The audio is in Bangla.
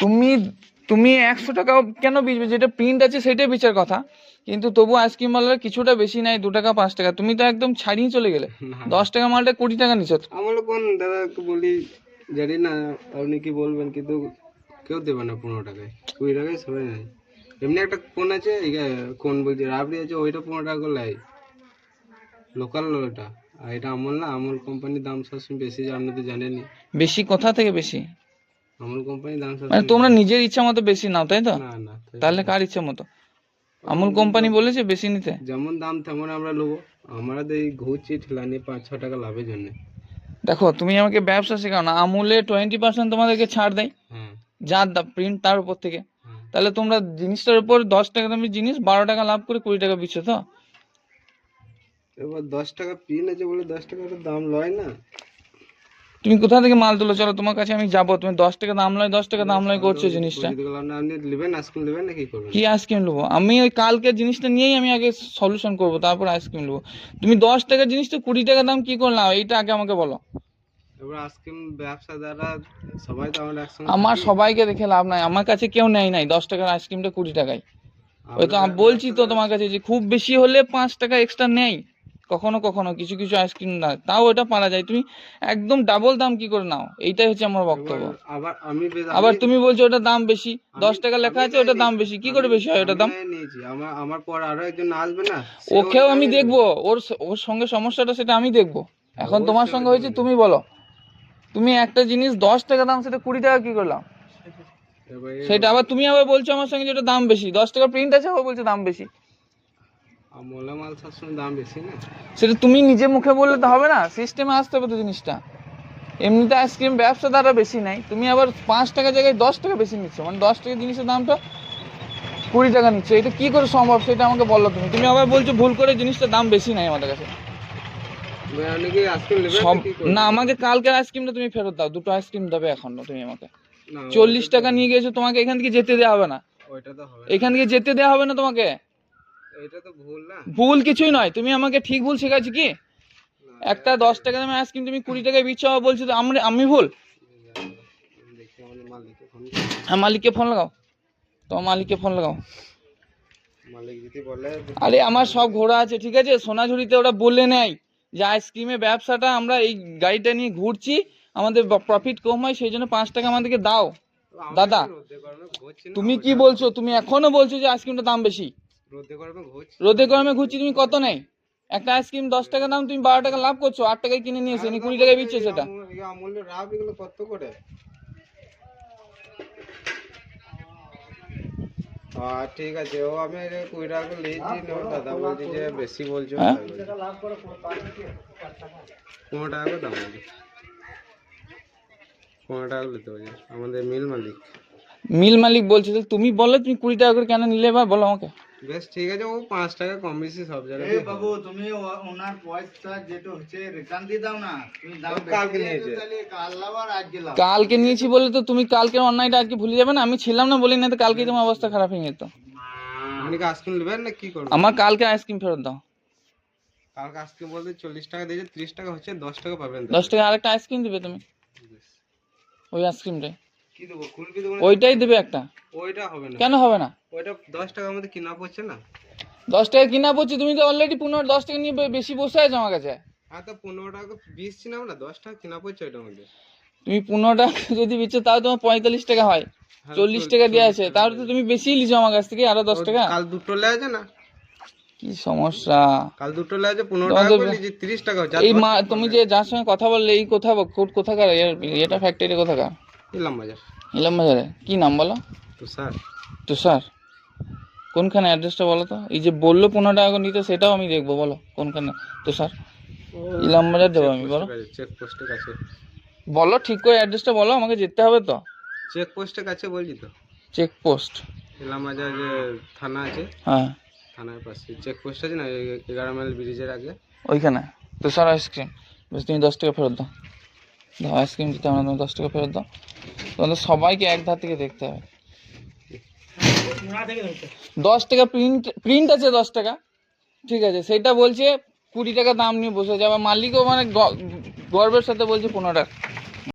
তুমি তুমি 100 টাকা কেন বেচবে? যেটা প্রিন্ট আছে সেটাই বেচার কথা, কিন্তু তবু আইসক্রিম ওয়ালার কিছুটা বেশি নাই, 2 টাকা 5 টাকা। তুমি তো একদম ছাড়িয়ে চলে গেলে। না 10 টাকা মালটা 20 টাকা নিচ্ছ। আমার কোন দাদাকে বলি, জানি না আপনি কি বলবেন, কিন্তু কেউ দেবে না 15 টাকায়, 20 টাকায় সবাই নেয়। এমনি একটা কোন আছে, কোন বলছি রাবড়ি আছে, ওইটা 15 টাকা করে লাই, লোকাল ওটা। আর এটা আমল না, আমল কোম্পানির দাম সবসময় বেশি, আপনি তো জানেনই। বেশি কোথা থেকে বেশি? আমল কোম্পানির দাম মানে সবসময় তোমরা বেশি। নিজের ইচ্ছা মতো বেশি নাও, তাই তো? না না, তাহলে কার ইচ্ছা মতো? আমুল কোম্পানি বলেছে বেশি নিতে? যেমন দাম তেমন আমরা নেবো। আমরা তো এই ঘুরছি ঠেলা নিয়ে 5-6 টাকা লাভের জন্য। দেখো, তুমি আমাকে ব্যবসা শেখাও না। আমুলে 20% তোমাদেরকে ছাড় দেয়, হ্যাঁ যার প্রিন্ট তার উপর থেকে। হ্যাঁ। তাহলে তোমরা জিনিসটার উপর 10 টাকা দামের জিনিস 12 টাকা লাভ করে 20 টাকা বিচ্ছ তো? এবার 10 টাকা পিন আছে বলে 10 টাকা দাম লয় না। তুমি কোথা থেকে মাল তুলো? চলো তোমার কাছে আমি যাবো। তুমি 10 টাকা দাম লয়, 10 টাকা দাম লয় করছো জিনিসটা। আপনি নেবেন, আইসক্রিম নেবেন না কি করবেন? কি আইসক্রিম নেবো? আমি ওই কালকের জিনিসটা নিয়েই আমি আগে সলিউশন করবো, তারপর আইসক্রিম নেবো। তুমি 10 টাকার জিনিসটা 20 টাকা দাম কি করলাম, এইটা আগে আমাকে বলো। এবার আইসক্রিম ব্যবসাদাররা সবাই তো আমরা একসঙ্গে আমার থাকি। সবাইকে দেখে লাভ নাই, আমার কাছে কেউ নেয় নাই 10 টাকার আইসক্রিমটা 20 টাকায়। ওই তো আমি বলছি তো তোমার কাছে যে খুব বেশি হলে 5 টাকা এক্সট্রা নেই, কখনো কখনো কিছু কিছু আইসক্রিম না, তাও ওটা পারা যায়। তুমি একদম ডাবল দাম কি করে নাও? এইটাই হচ্ছে আমার বক্তব্য। আবার আমি আবার তুমি বলছো ওটা দাম বেশি, 10 টাকা লেখা আছে ওটা দাম বেশি, কি করে বেশি হয় ওটা দাম? নিয়েছি, আমার আমার পর আরো একজন আসবে না, ওকেও আমি দেখবো, ওর ওর সঙ্গে সমস্যাটা সেটা আমি দেখবো। এখন তোমার সঙ্গে হয়েছে, তুমি বলো। তুমি একটা জিনিস 10 টাকা দাম, সেটা 20 টাকা কি করলাম? সেটা আবার তুমি আবার বলছো আমার সঙ্গে যেটা দাম বেশি, 10 টাকা প্রিন্ট আছে, আবার বলছো দাম বেশি। মোলা মাল সবসময় দাম বেশি না। সেটা তুমি নিজে মুখে বললে তো হবে না, সিস্টেমে আসতে হবে তো জিনিসটা। এমনিতে আইসক্রিম ব্যবসা দ্বারা বেশি নাই, তুমি আবার 5 টাকা জায়গায় 10 টাকা বেশি নিচ্ছ, মানে 10 টাকা জিনিসের দামটা 20 টাকা নিচ্ছ। এটা কি করে সম্ভব সেটা আমাকে বলো। তুমি তুমি আবার বলছো ভুল করে জিনিসটার দাম বেশি নাই আমাদের কাছে। আপনি কি আইসক্রিম নেবেন সব কি করবেন? না, আমাকে কালকের আইসক্রিমটা তুমি ফেরত দাও। 2টো আইসক্রিম দেবে এখন না তুমি আমাকে। না 40 টাকা নিয়ে গেছো, তোমাকে এখান থেকে যেতে দেওয়া হবে না। ওইটা তো হবে এখান থেকে যেতে দেওয়া হবে না তোমাকে। এটা তো ভুল না। ভুল কিছুই নয়, তুমি আমাকে ঠিক ভুল শেখাচ্ছি কি? একটা 10 টাকা দামের আইসক্রিম তুমি 20 টাকায় বিচ্ছ, বলছো তো আমি ভুল। দেখি আমাদের মালিককে ফোন হ্যাঁ, মালিককে ফোন লাগাও, তোমার মালিককে ফোন লাগাও। মালিক যদি বলে আরে আমার সব ঘোড়া আছে, ঠিক আছে। সোনাঝুরিতে ওরা বললে নেয় যে আইসক্রিমের ব্যবসাটা আমরা এই গাড়িটা নিয়ে ঘুরছি, আমাদের প্রফিট কম হয়, সেই জন্য 5 টাকা আমাদেরকে দাও। দাদা, রোদে গরমে ঘুরছি না, তুমি কি বলছো? তুমি এখনো বলছো যে আইসক্রিমটার দাম বেশি। রোদে গরমে ঘুরছি। রোদে গরমে ঘুরছি, তুমি কত নেই? একটা আইসক্রিম 10 টাকা দাম, তুমি 12 টাকা লাভ করছো, 8 টাকায় কিনে নিয়ে এসে 20 টাকায় বিচ্ছে সেটা। আমূল্য রাব এগুলো কত করে? ঠিক আছে, ও আমি 20 টাকা করে নিয়েছি, দাদা বলছি যে বেশি বলছো। হ্যাঁ, 15 টাকা করে দাম বলছি, 15 টাকা নিতে হবে আমাদের মিল মালিক। মিল মালিক বলছে, তাহলে তুমি বলো তুমি 20 টাকা করে কেন নিলে, এবার বলো আমাকে। বেশ ঠিক আছে, ও 5 টাকা কম বেশি সব জায়গায়। এই বাবু, তুমি ওনার পয়সা যেটা হচ্ছে রিটার্ন দিয়ে দাও না। তুমি দাম কালকে বেশি নিয়েছে। দিয়েছো, তাহলে কাল লাভ আর আজকে লাভ। কালকে নিয়েছি বলে তো তুমি কালকের অন্যায়টা আজকে ভুলে যাবে না? আমি ছিলাম না বলি না তো কালকেই তোমার অবস্থা খারাপ হয়ে যেত। আপনি কি আইসক্রিম নেবেন না কি করবেন? আমার কালকে আইসক্রিম ফেরত দাও। কালকে আইসক্রিম বলতে 40 টাকা দিয়েছে, 30 টাকা হচ্ছে, 10 টাকা পাবেন। 10 টাকা আরেকটা আইসক্রিম দিবে তুমি, ওই আইসক্রিমটাই। কি দেবো, কুলফি দেবো? ওইটাই দেবে একটা। ওইটা হবে না। কেন হবে না? ওইটা 10 টাকার মধ্যে কিনা পড়ছে না। 10 টাকা কিনা পড়ছে, তুমি তো অলরেডি 10 টাকা নিয়ে বেশি বসে আছো আমার কাছে। আর তো 15 টাকা 20 ছিলাম না, 10 টাকা কিনা পড়ছে ওইটার মধ্যে। তুমি 15 টাকা যদি বিচ্ছো তাও তোমার 45 টাকা হয়, হ্যাঁ, 40 টাকা দিয়ে আছে, তাহলে তো তুমি বেশি লিছো আমার কাছ থেকে আরো 10 টাকা। কাল দুটো লে আছে না, কি সমস্যা? কাল দুটো লে আছে, 15 টাকা করে নিয়েছি, 30 টাকা হচ্ছে। এই তুমি যে যার সঙ্গে কথা বললে, এই কোথাকার এটা ফ্যাক্টরি কোথাকার? ইলাম বাজার। ইলাম বাজারে। কি নাম বলো? তো স্যার, তুষার। কোনখানে অ্যাড্রেসটা বলো তো? এই যে বললো 15 টাকা করে নিতে, সেটাও আমি দেখবো, বলো কোনখানে। তুষার, ইলাম বাজার দেবো আমি, বলো। চেক পোস্টের কাছে। বলো ঠিক করে অ্যাড্রেসটা বলো, আমাকে যেতে হবে তো। চেক পোস্টের কাছে বলছি তো। Check post? ইলাম বাজার যে থানা আছে, হ্যাঁ, থানার পাশে চেক পোস্ট আছে না, 11 মাইল ব্রিজের আগে ওইখানে। তুষার আইসক্রিম। বেশ, তুমি 10 টাকা ফেরত দাও। দাও আইসক্রিম দিতে হবে না, তুমি 10 টাকা ফেরত দাও। তোমাদের সবাইকে এক ধার থেকে দেখতে হবে। 10 টাকা প্রিন্ট আছে, 10 টাকা, ঠিক আছে। সেটা বলছে 20 টাকা দাম নিয়ে বসে যাবে, মালিকও মানে গর্বের সাথে বলছে 15 টাকা।